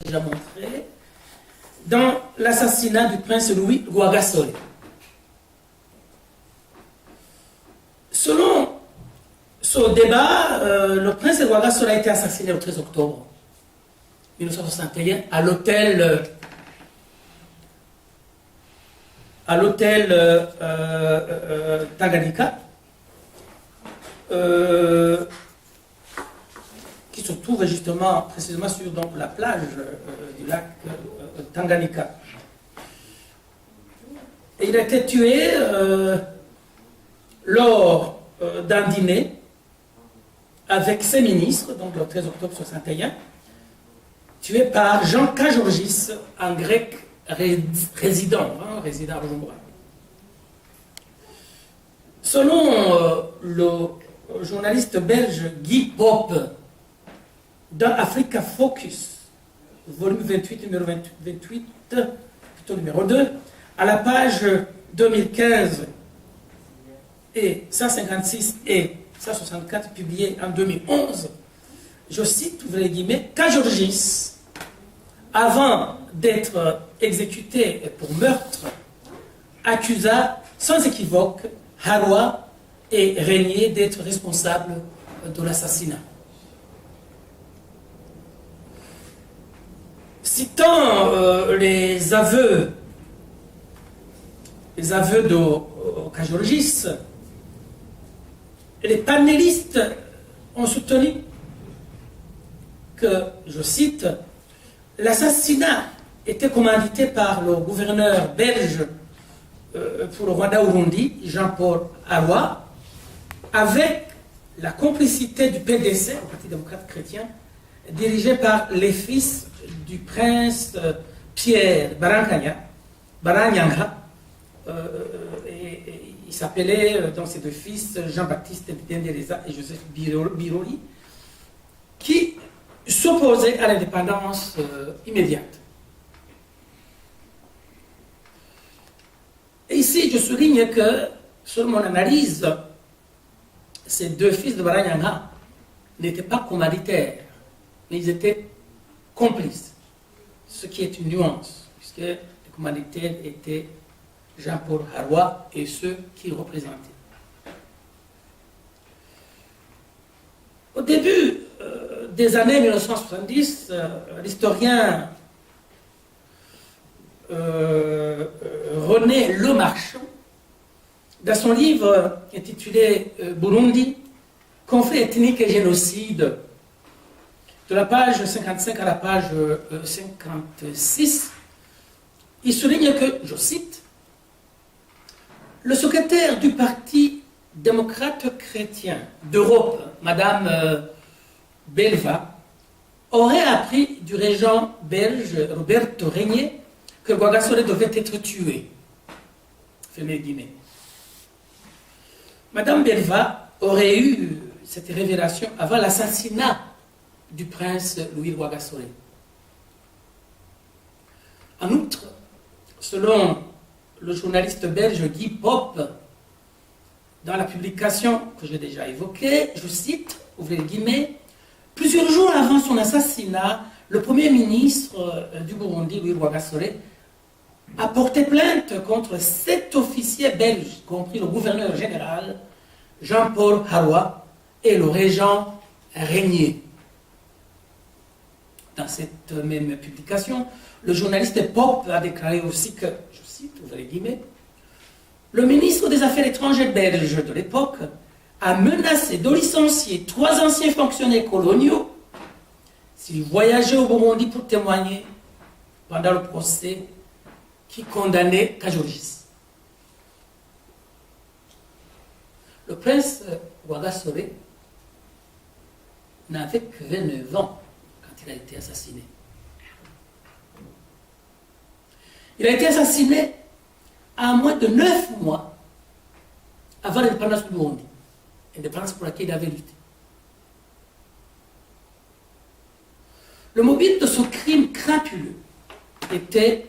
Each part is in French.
déjà montré, dans l'assassinat du prince Louis Rwagasore. Selon ce débat, le prince Rwagasore a été assassiné le 13 octobre 1961 à l'hôtel Tanganyika, qui se trouve justement précisément sur donc, la plage du lac Tanganyika. Et il a été tué lors d'un dîner avec ses ministres, donc le 13 octobre 1961, tué par Jean Kajorgis, un grec résident à Bujumbura. Selon le journaliste belge Guy Pope, dans Africa Focus, volume 28, numéro 28, plutôt numéro 2, à la page 2015 et 156 et 164, publié en 2011, je cite, ouvrez les guillemets, Kajorgis, avant d'être exécuté pour meurtre, accusa sans équivoque Harwa et Régnier d'être responsables de l'assassinat. Citant les aveux de Kajorgis, les panélistes ont soutenu que, je cite, l'assassinat était commandité par le gouverneur belge pour le Rwanda-Urundi, Jean-Paul Harwa, avec la complicité du PDC, le Parti démocrate chrétien, dirigé par les fils du prince Pierre Baranyanga, et il s'appelait dans ses deux fils Jean-Baptiste Ndendereza et Joseph Biroli, qui s'opposaient à l'indépendance immédiate. Et ici, je souligne que, selon mon analyse, ces deux fils de Baranyanga n'étaient pas commanditaires, mais ils étaient complices, ce qui est une nuance, puisque les commanditaires étaient Jean-Paul Harwa et ceux qu'il représentait. Au début des années 1970, l'historien René Lemarchand, dans son livre intitulé Burundi, conflit ethnique et génocide, de la page 55 à la page 56, il souligne que, je cite, le secrétaire du Parti démocrate chrétien d'Europe, Madame Belva, aurait appris du régent belge Roberto Régnier que Rwagasore devait être tué. Fermez guillemets. Madame Belva aurait eu cette révélation avant l'assassinat du prince Louis Rwagasore. En outre, selon le journaliste belge Guy Pope, dans la publication que j'ai déjà évoquée, je cite, ouvrez les guillemets, plusieurs jours avant son assassinat, le premier ministre du Burundi, Louis Rwagasore, a porté plainte contre 7 officiers belges, y compris le gouverneur général Jean-Paul Harwa et le régent Régnier. Dans cette même publication, le journaliste Pope a déclaré aussi que, je cite, ouvrez les guillemets, le ministre des Affaires étrangères belge de l'époque a menacé de licencier 3 anciens fonctionnaires coloniaux s'ils voyageaient au Burundi pour témoigner pendant le procès qui condamnait Kajorgis. Le prince Rwagasore n'avait que 29 ans quand il a été assassiné. Il a été assassiné à moins de 9 mois avant l'indépendance du Burundi, indépendance pour laquelle il avait lutté. Le mobile de ce crime crapuleux était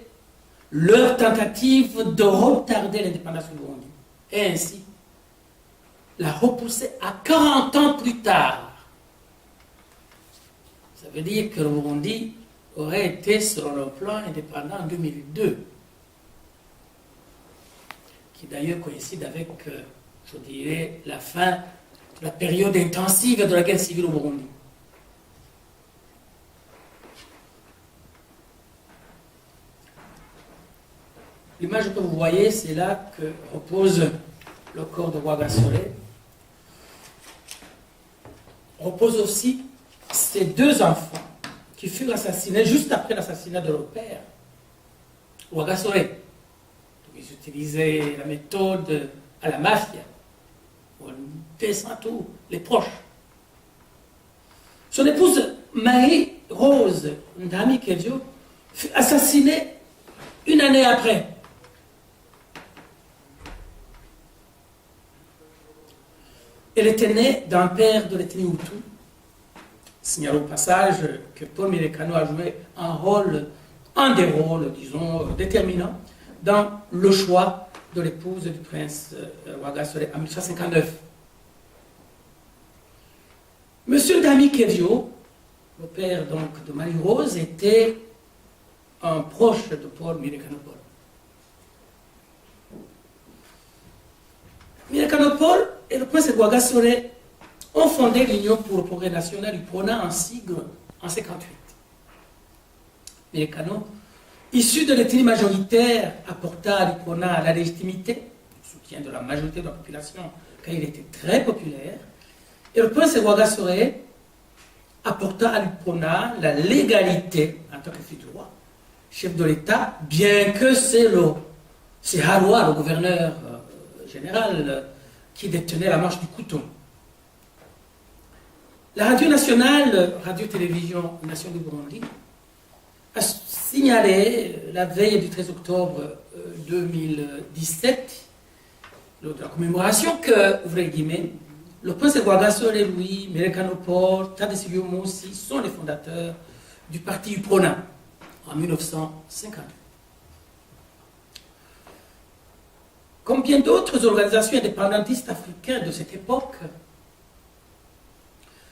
leur tentative de retarder l'indépendance du Burundi et ainsi la repousser à 40 ans plus tard. Ça veut dire que le Burundi aurait été, selon le plan, indépendant en 2002, qui d'ailleurs coïncide avec, je dirais, la fin de la période intensive de la guerre civile au Burundi. L'image que vous voyez, c'est là que repose le corps de Rwagasore. Repose aussi ses deux enfants qui furent assassinés juste après l'assassinat de leur père, Rwagasore. Ils utilisaient la méthode à la mafia. On descend tous les proches. Son épouse Marie-Rose Ndami Kedjo fut assassinée une année après. Elle était née d'un père de l'ethnie Hutu. Signalons au passage que Paul Mirekano a joué un des rôles, disons, déterminants dans le choix de l'épouse du prince Rwagasore en 1959. Monsieur Ndami Kedjo, le père donc de Marie-Rose, était un proche de Paul Mirekano Paul. Mirekano Paul et le prince Rwagasore ont fondé l'Union pour le progrès national, UPRONA, en sigle en 1958. Mirekano, issu de l'ethnie majoritaire, apporta à l'UPRONA la légitimité, le soutien de la majorité de la population, car il était très populaire, et le prince Rwagasore apporta à l'UPRONA la légalité en tant que fils du roi, chef de l'État, bien que c'est Harwa, le gouverneur général, qui détenait la manche du couteau. La radio nationale, Radio-Télévision Nation du Burundi, a signalé la veille du 13 octobre 2017, lors de la commémoration, que, ouvrez les guillemets, le prince Rwagasore Louis, Mirekano Paul, Tadesse Moussi sont les fondateurs du parti UPRONA en 1952. Comme bien d'autres organisations indépendantistes africaines de cette époque,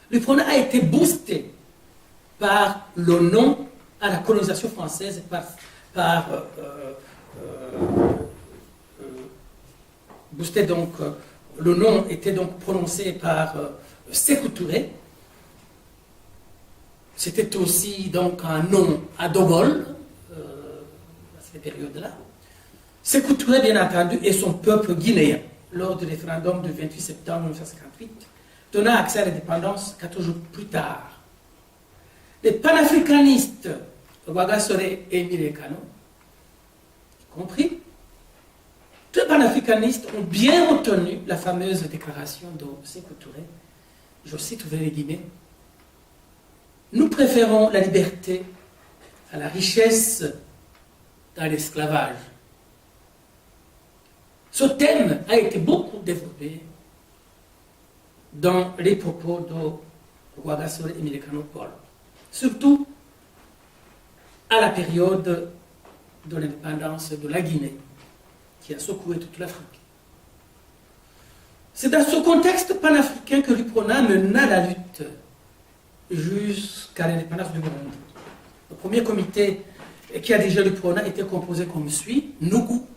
l'UPRONA a été boosté par le nom à la colonisation française, boosté donc, le nom était donc prononcé par Sékou Touré. C'était aussi donc un nom à De Gaulle, à cette période-là. Sékou Touré, bien entendu, et son peuple guinéen, lors du référendum du 28 septembre 1958, donna accès à l'indépendance 14 jours plus tard. Les panafricanistes, Rwagasore et Mirekano, compris, tous les panafricanistes ont bien retenu la fameuse déclaration de Sékou Touré. Je cite, ouvrez les guillemets, « Nous préférons la liberté à la richesse dans l'esclavage. » Ce thème a été beaucoup développé dans les propos de Rwagasore et Mirekano Paul, surtout à la période de l'indépendance de la Guinée, qui a secoué toute l'Afrique. C'est dans ce contexte panafricain que l'UPRONA mena la lutte jusqu'à l'indépendance du Burundi. Le premier comité qui a dirigé l'UPRONA était composé comme suit. Nougou,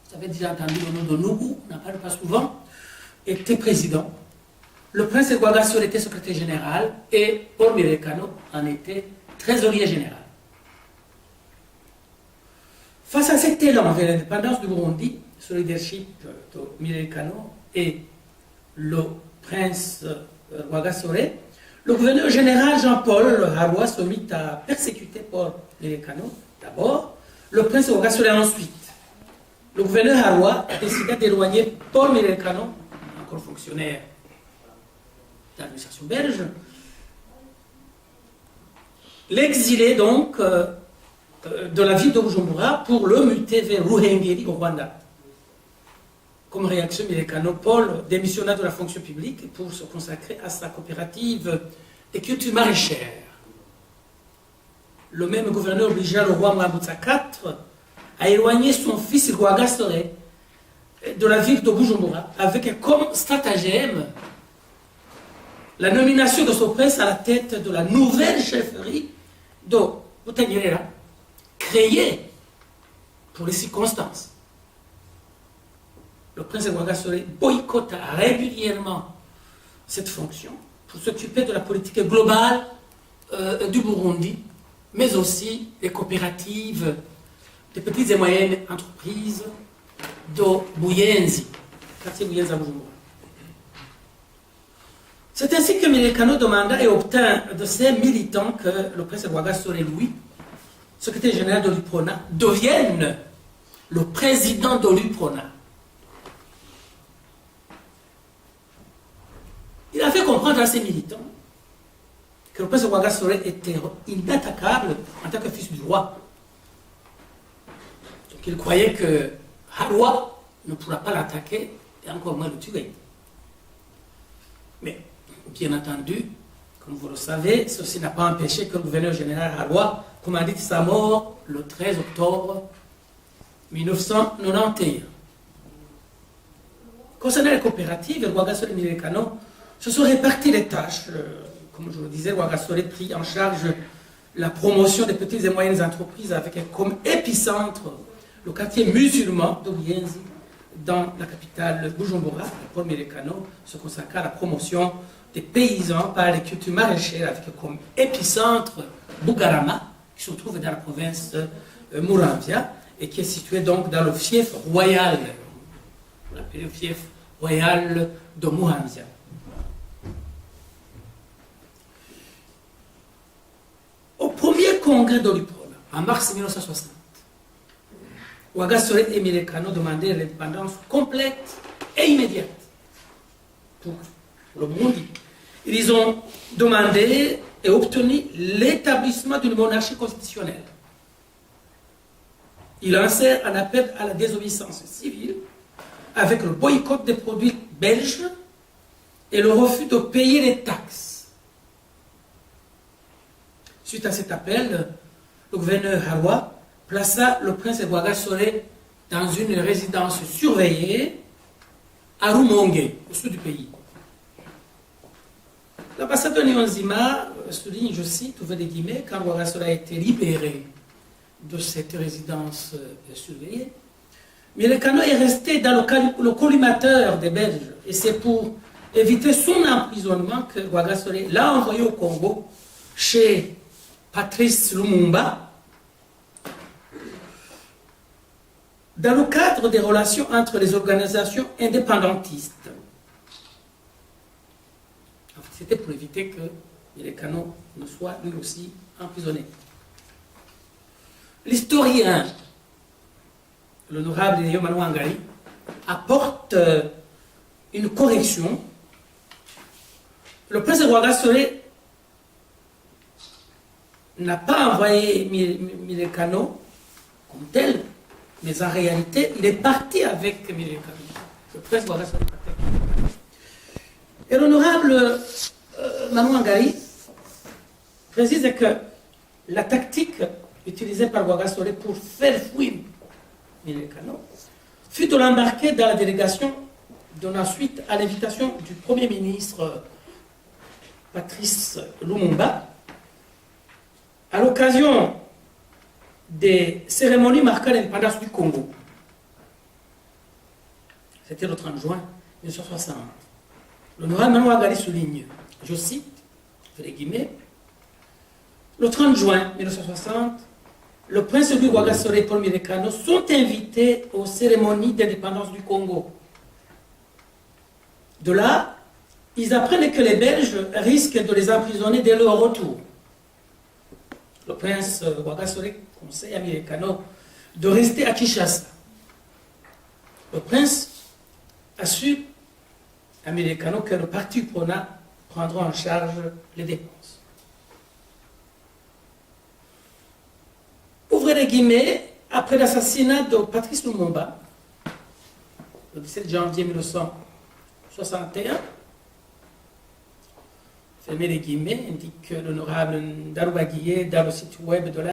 vous avez déjà entendu le nom de Nougou, on n'en parle pas souvent, était président. Le prince Rwagasore était secrétaire général et Paul Mirekano en était trésorier général. Face à cet élan vers l'indépendance du Burundi, sous le leadership de Mirekano et le prince Rwagasore, le gouverneur général Jean-Paul Harwa se mit à persécuter Paul Mirekano d'abord, le prince Rwagasore ensuite. Le gouverneur Harwa décida d'éloigner Paul Mirekano, encore fonctionnaire de l'administration belge, l'exilé donc de la ville de Bujumbura pour le muter vers Ruhengeri au Rwanda. Comme réaction, Mirekano Paul démissionna de la fonction publique pour se consacrer à sa coopérative de culture maraîchère. Le même gouverneur obligea le roi Mwambutsa IV à éloigner son fils Rwagasore de la ville de Bujumbura avec comme stratagème la nomination de son prince à la tête de la nouvelle chefferie de Kutanyerera, créé pour les circonstances. Le prince Rwagasore boycotta régulièrement cette fonction pour s'occuper de la politique globale du Burundi, mais aussi des coopératives, des petites et moyennes entreprises de Buyenzi, quartier Buyenzi à Bujumbura. C'est ainsi que Milekano demanda et obtint de ses militants que le prince Rwagasore Louis, secrétaire général de l'UPRONA, devienne le président de l'UPRONA. Il a fait comprendre à ses militants que le prince Rwagasore était inattaquable en tant que fils du roi. Donc il croyait que Harwa ne pourra pas l'attaquer et encore moins le tuer. Mais, bien entendu, comme vous le savez, ceci n'a pas empêché que le gouverneur général Harwa commandite sa mort le 13 octobre 1991. Concernant les coopératives, Rwagasore et Milekano se sont répartis les tâches. Comme je le disais, Rwagasore prit en charge la promotion des petites et moyennes entreprises avec comme épicentre le quartier musulman de Buyenzi dans la capitale Bujumbura. Paul Milekano se consacra à la promotion des paysans par les cultures maraîchères avec comme épicentre Bugarama, qui se trouve dans la province Muramvya et qui est situé donc dans le fief royal, on l'appelle le fief royal de Muramvya. Au premier congrès de l'UPRONA, en mars 1960, Rwagasore et Milekano demandaient l'indépendance complète et immédiate pour le Burundi. Ils ont demandé et obtenu l'établissement d'une monarchie constitutionnelle. Ils lancèrent un appel à la désobéissance civile avec le boycott des produits belges et le refus de payer les taxes. Suite à cet appel, le gouverneur Harwa plaça le prince Rwagasore dans une résidence surveillée à Rumonge, au sud du pays. L'ambassadeur Niyonzima souligne, je cite, ouvre des guillemets, quand Rwagasore a été libéré de cette résidence surveillée, Milekano est resté dans le collimateur des Belges, et c'est pour éviter son emprisonnement que Rwagasore l'a envoyé au Congo chez Patrice Lumumba, dans le cadre des relations entre les organisations indépendantistes. C'était pour éviter que Milekano ne soit lui aussi emprisonné. L'historien, l'honorable Léo Manouangari, apporte une correction. Le prince Rwagasore n'a pas envoyé Milekano comme tel, mais en réalité, il est parti avec Milekano. Le prince Rwagasore est parti avec Milekano. Et l'honorable Manouangari précise que la tactique utilisée par Rwagasore pour faire fuir Milekano fut de l'embarquer dans la délégation donnant suite à l'invitation du Premier ministre Patrice Lumumba à l'occasion des cérémonies marquant l'indépendance du Congo. C'était le 30 juin 1960. L'honorable Manouangari souligne, je cite, les guillemets, le 30 juin 1960, le prince Louis Rwagasore et Paul Milekano sont invités aux cérémonies d'indépendance du Congo. De là, ils apprennent que les Belges risquent de les emprisonner dès leur retour. Le prince Rwagasore conseille à Milekano de rester à Kinshasa. Le prince a su à Milekano que le parti UPRONA prendra en charge les dépenses. Ouvrez les guillemets, après l'assassinat de Patrice Lumumba, le 17 janvier 1961, fermez les guillemets, indique l'honorable Ndarubagiye dans le site web de la